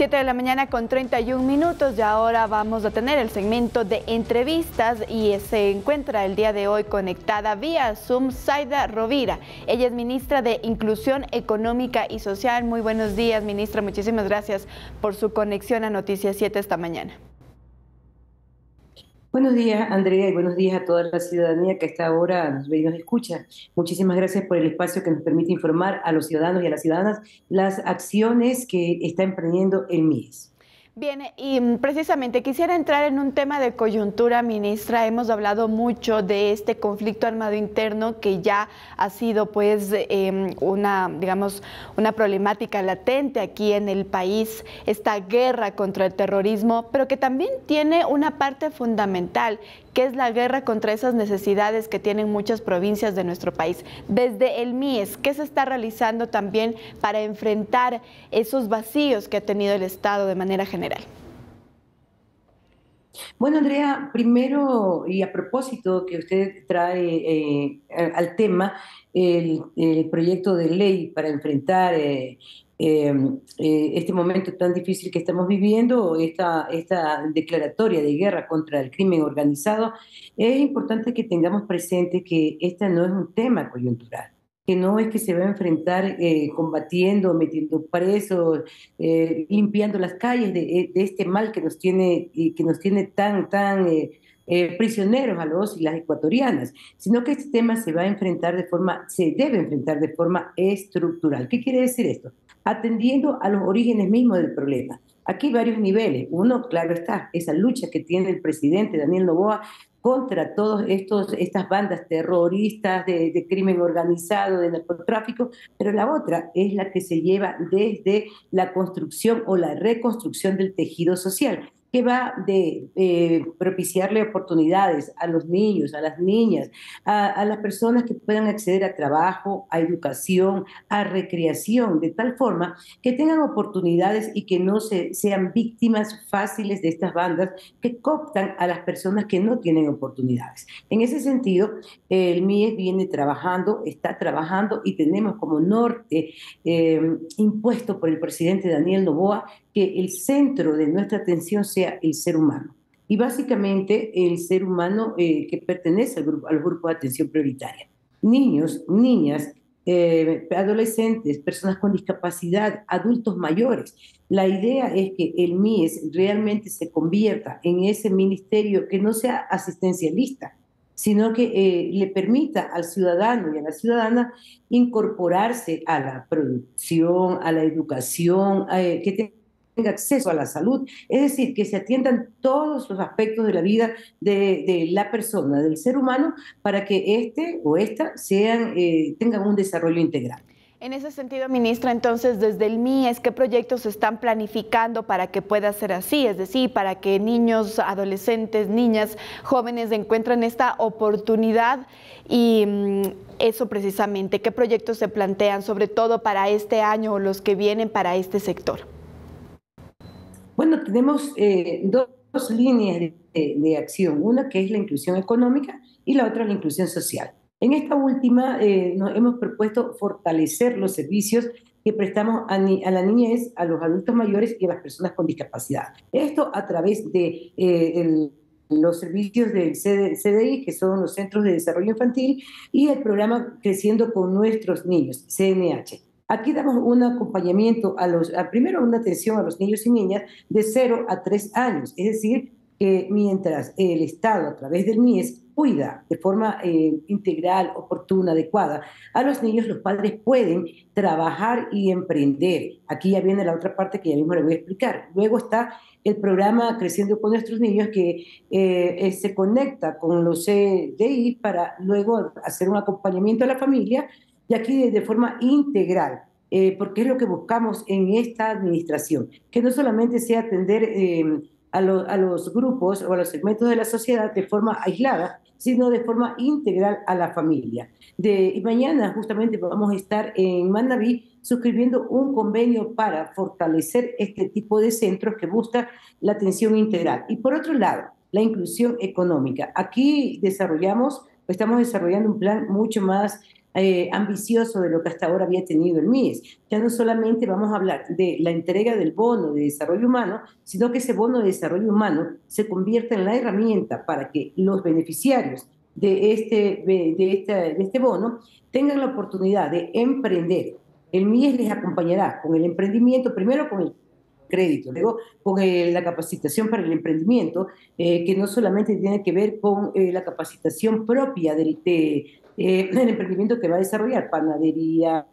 7 de la mañana con 31 minutos y ahora vamos a tener el segmento de entrevistas y se encuentra el día de hoy conectada vía Zoom Zaida Rovira. Ella es ministra de Inclusión Económica y Social. Muy buenos días, ministra. Muchísimas gracias por su conexión a Noticias 7 esta mañana. Buenos días, Andrea, y buenos días a toda la ciudadanía que a esta hora nos ve y nos escucha. Muchísimas gracias por el espacio que nos permite informar a los ciudadanos y a las ciudadanas las acciones que está emprendiendo el MIES. Bien, y precisamente quisiera entrar en un tema de coyuntura, ministra. Hemos hablado mucho de este conflicto armado interno que ya ha sido pues una problemática latente aquí en el país, esta guerra contra el terrorismo, pero que también tiene una parte fundamental, que es la guerra contra esas necesidades que tienen muchas provincias de nuestro país. Desde el MIES, ¿qué se está realizando también para enfrentar esos vacíos que ha tenido el Estado de manera general? Bueno, Andrea, primero y a propósito que usted trae al tema el proyecto de ley para enfrentar este momento tan difícil que estamos viviendo, esta declaratoria de guerra contra el crimen organizado, es importante que tengamos presente que este no es un tema coyuntural, que no es que se va a enfrentar combatiendo, metiendo presos, limpiando las calles de este mal que nos tiene tan prisioneros a los y las ecuatorianas, sino que este tema se debe enfrentar de forma estructural. ¿Qué quiere decir esto? Atendiendo a los orígenes mismos del problema. Aquí hay varios niveles. Uno, claro está, esa lucha que tiene el presidente Daniel Noboa contra todas estas bandas terroristas de crimen organizado, de narcotráfico, pero la otra es la que se lleva desde la construcción o la reconstrucción del tejido social, que va de propiciarle oportunidades a los niños, a las niñas, a las personas que puedan acceder a trabajo, a educación, a recreación, de tal forma que tengan oportunidades y que no sean víctimas fáciles de estas bandas que cooptan a las personas que no tienen oportunidades. En ese sentido, el MIES está trabajando y tenemos como norte impuesto por el presidente Daniel Noboa que el centro de nuestra atención sea el ser humano. Y básicamente el ser humano que pertenece al grupo de atención prioritaria. Niños, niñas, adolescentes, personas con discapacidad, adultos mayores. La idea es que el MIES realmente se convierta en ese ministerio que no sea asistencialista, sino que le permita al ciudadano y a la ciudadana incorporarse a la producción, a la educación, que tenga acceso a la salud, es decir, que se atiendan todos los aspectos de la vida de la persona, del ser humano, para que este o esta tengan un desarrollo integral. En ese sentido, ministra, entonces, desde el MIES, ¿qué proyectos se están planificando para que pueda ser así? Es decir, para que niños, adolescentes, niñas, jóvenes encuentren esta oportunidad y eso precisamente, ¿qué proyectos se plantean, sobre todo para este año o los que vienen para este sector? Bueno, tenemos dos líneas de acción, una que es la inclusión económica y la otra la inclusión social. En esta última nos hemos propuesto fortalecer los servicios que prestamos a la niñez, a los adultos mayores y a las personas con discapacidad. Esto a través de los servicios del CDI, que son los Centros de Desarrollo Infantil, y el programa Creciendo con Nuestros Niños, CNH. Aquí damos un acompañamiento primero una atención a los niños y niñas de 0 a 3 años, es decir, que mientras el Estado a través del MIES cuida de forma integral, oportuna, adecuada a los niños, los padres pueden trabajar y emprender. Aquí ya viene la otra parte que ya mismo le voy a explicar. Luego está el programa Creciendo con Nuestros Niños, que se conecta con los CDI para luego hacer un acompañamiento a la familia, y aquí de forma integral, porque es lo que buscamos en esta administración, que no solamente sea atender a los grupos o a los segmentos de la sociedad de forma aislada, sino de forma integral a la familia. Y mañana justamente vamos a estar en Manabí suscribiendo un convenio para fortalecer este tipo de centros que busca la atención integral. Y por otro lado, la inclusión económica. Aquí estamos desarrollando un plan mucho más ambicioso de lo que hasta ahora había tenido el MIES. Ya no solamente vamos a hablar de la entrega del bono de desarrollo humano, sino que ese bono de desarrollo humano se convierta en la herramienta para que los beneficiarios de este bono tengan la oportunidad de emprender. El MIES les acompañará con el emprendimiento, primero con el crédito, luego con la capacitación para el emprendimiento, que no solamente tiene que ver con la capacitación propia del emprendimiento que va a desarrollar, panadería,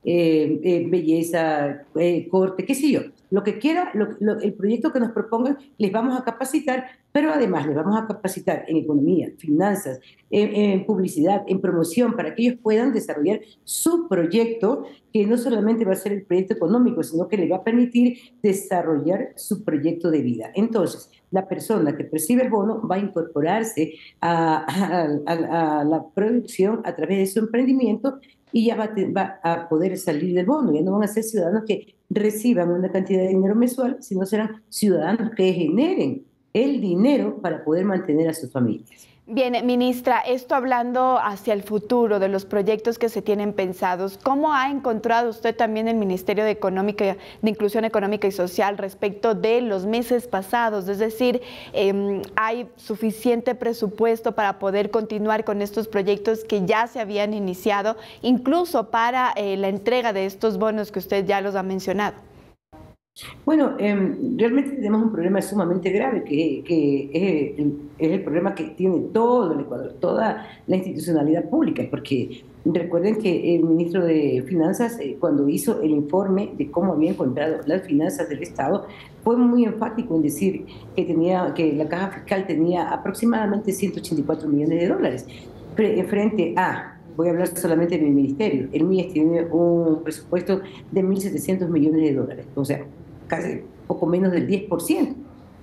belleza, corte, qué sé yo, lo que quiera, el proyecto que nos propongan, les vamos a capacitar, pero además les vamos a capacitar en economía, finanzas, en publicidad, en promoción, para que ellos puedan desarrollar su proyecto, que no solamente va a ser el proyecto económico, sino que les va a permitir desarrollar su proyecto de vida. Entonces, la persona que percibe el bono va a incorporarse a la producción a través de su emprendimiento y ya va a poder salir del bono. Ya no van a ser ciudadanos que reciban una cantidad de dinero mensual, sino serán ciudadanos que generen el dinero para poder mantener a sus familias. Bien, ministra, esto hablando hacia el futuro de los proyectos que se tienen pensados, ¿cómo ha encontrado usted también el Ministerio de Inclusión Económica y Social respecto de los meses pasados? Es decir, ¿hay suficiente presupuesto para poder continuar con estos proyectos que ya se habían iniciado, incluso para la entrega de estos bonos que usted ya los ha mencionado? Bueno, realmente tenemos un problema sumamente grave, es el problema que tiene todo el Ecuador, toda la institucionalidad pública, porque recuerden que el ministro de Finanzas, cuando hizo el informe de cómo había encontrado las finanzas del Estado, fue muy enfático en decir que la caja fiscal tenía aproximadamente 184 millones de dólares, frente a... Voy a hablar solamente de mi ministerio. El MIES tiene un presupuesto de 1.700 millones de dólares. O sea, casi poco menos del 10%.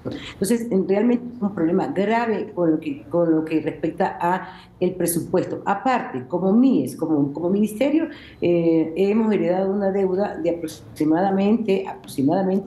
Entonces, realmente es un problema grave con lo que respecta a el presupuesto. Aparte, como MIES, como ministerio, hemos heredado una deuda de aproximadamente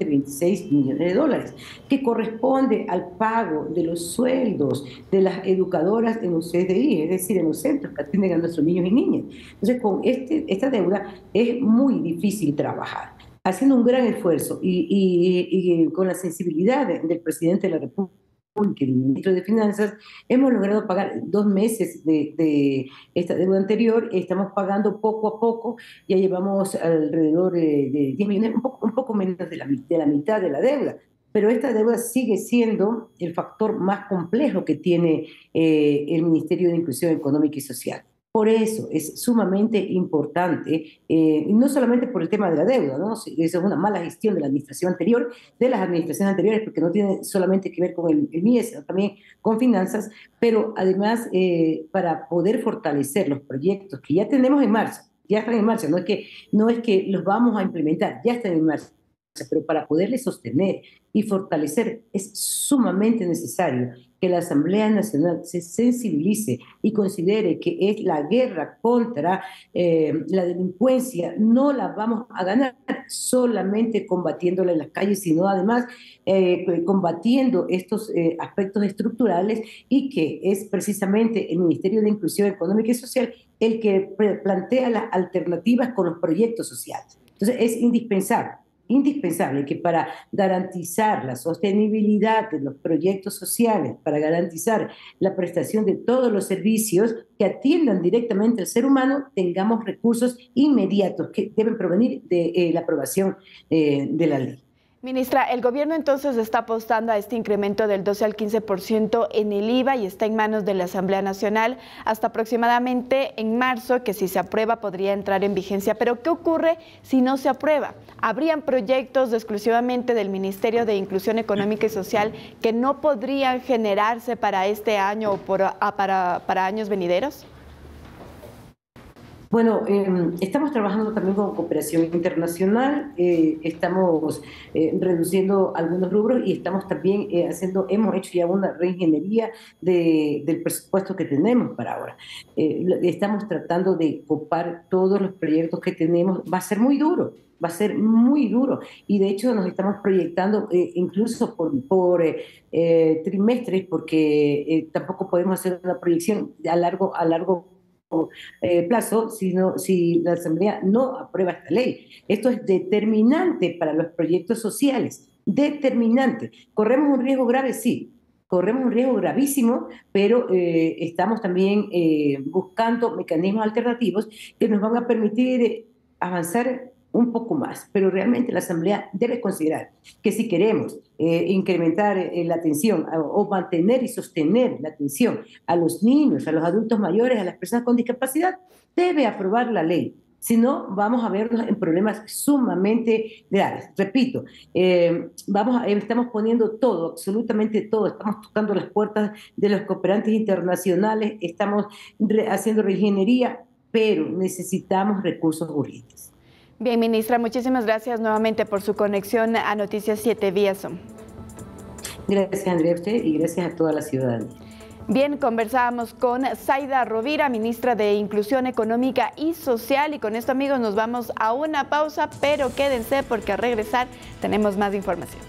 26 millones de dólares, que corresponde al pago de los sueldos de las educadoras en los CDI, es decir, en los centros que atienden a nuestros niños y niñas. Entonces, con esta deuda es muy difícil trabajar. Haciendo un gran esfuerzo y con la sensibilidad del presidente de la República y del ministro de Finanzas, hemos logrado pagar 2 meses de esta deuda anterior. Estamos pagando poco a poco, ya llevamos alrededor de 10 millones, un poco menos de la mitad de la deuda. Pero esta deuda sigue siendo el factor más complejo que tiene el Ministerio de Inclusión Económica y Social. Por eso es sumamente importante, y no solamente por el tema de la deuda, ¿no? Eso es una mala gestión de la administración anterior, de las administraciones anteriores, porque no tiene solamente que ver con el MIES, sino también con finanzas, pero además para poder fortalecer los proyectos que ya tenemos en marcha, ya están en marcha, no es que los vamos a implementar, ya están en marcha, pero para poderles sostener y fortalecer es sumamente necesario que la Asamblea Nacional se sensibilice y considere que es la guerra contra la delincuencia, no la vamos a ganar solamente combatiéndola en las calles, sino además combatiendo estos aspectos estructurales, y que es precisamente el Ministerio de Inclusión Económica y Social el que plantea las alternativas con los proyectos sociales. Entonces es indispensable que para garantizar la sostenibilidad de los proyectos sociales, para garantizar la prestación de todos los servicios que atiendan directamente al ser humano, tengamos recursos inmediatos que deben provenir de la aprobación de la ley. Ministra, el gobierno entonces está apostando a este incremento del 12 al 15% en el IVA y está en manos de la Asamblea Nacional hasta aproximadamente en marzo, que si se aprueba podría entrar en vigencia. Pero ¿qué ocurre si no se aprueba? ¿Habrían proyectos exclusivamente del Ministerio de Inclusión Económica y Social que no podrían generarse para este año o para años venideros? Bueno, estamos trabajando también con cooperación internacional, estamos reduciendo algunos rubros y estamos también hemos hecho ya una reingeniería del presupuesto que tenemos para ahora. Estamos tratando de copar todos los proyectos que tenemos. Va a ser muy duro, y de hecho nos estamos proyectando incluso por trimestres, porque tampoco podemos hacer una proyección a largo plazo si la Asamblea no aprueba esta ley. Esto es determinante para los proyectos sociales, determinante. ¿Corremos un riesgo grave? Sí. Corremos un riesgo gravísimo, pero estamos también buscando mecanismos alternativos que nos van a permitir avanzar un poco más, pero realmente la Asamblea debe considerar que si queremos incrementar la atención o mantener y sostener la atención a los niños, a los adultos mayores, a las personas con discapacidad, debe aprobar la ley. Si no, vamos a vernos en problemas sumamente graves. Repito, estamos poniendo todo, absolutamente todo. Estamos tocando las puertas de los cooperantes internacionales, estamos haciendo reingeniería, pero necesitamos recursos urgentes. Bien, ministra, muchísimas gracias nuevamente por su conexión a Noticias 7 vía Zoom. Gracias, Andrea, a usted y gracias a toda la ciudadanía. Bien, conversábamos con Zaida Rovira, ministra de Inclusión Económica y Social, y con esto, amigos, nos vamos a una pausa, pero quédense porque al regresar tenemos más información.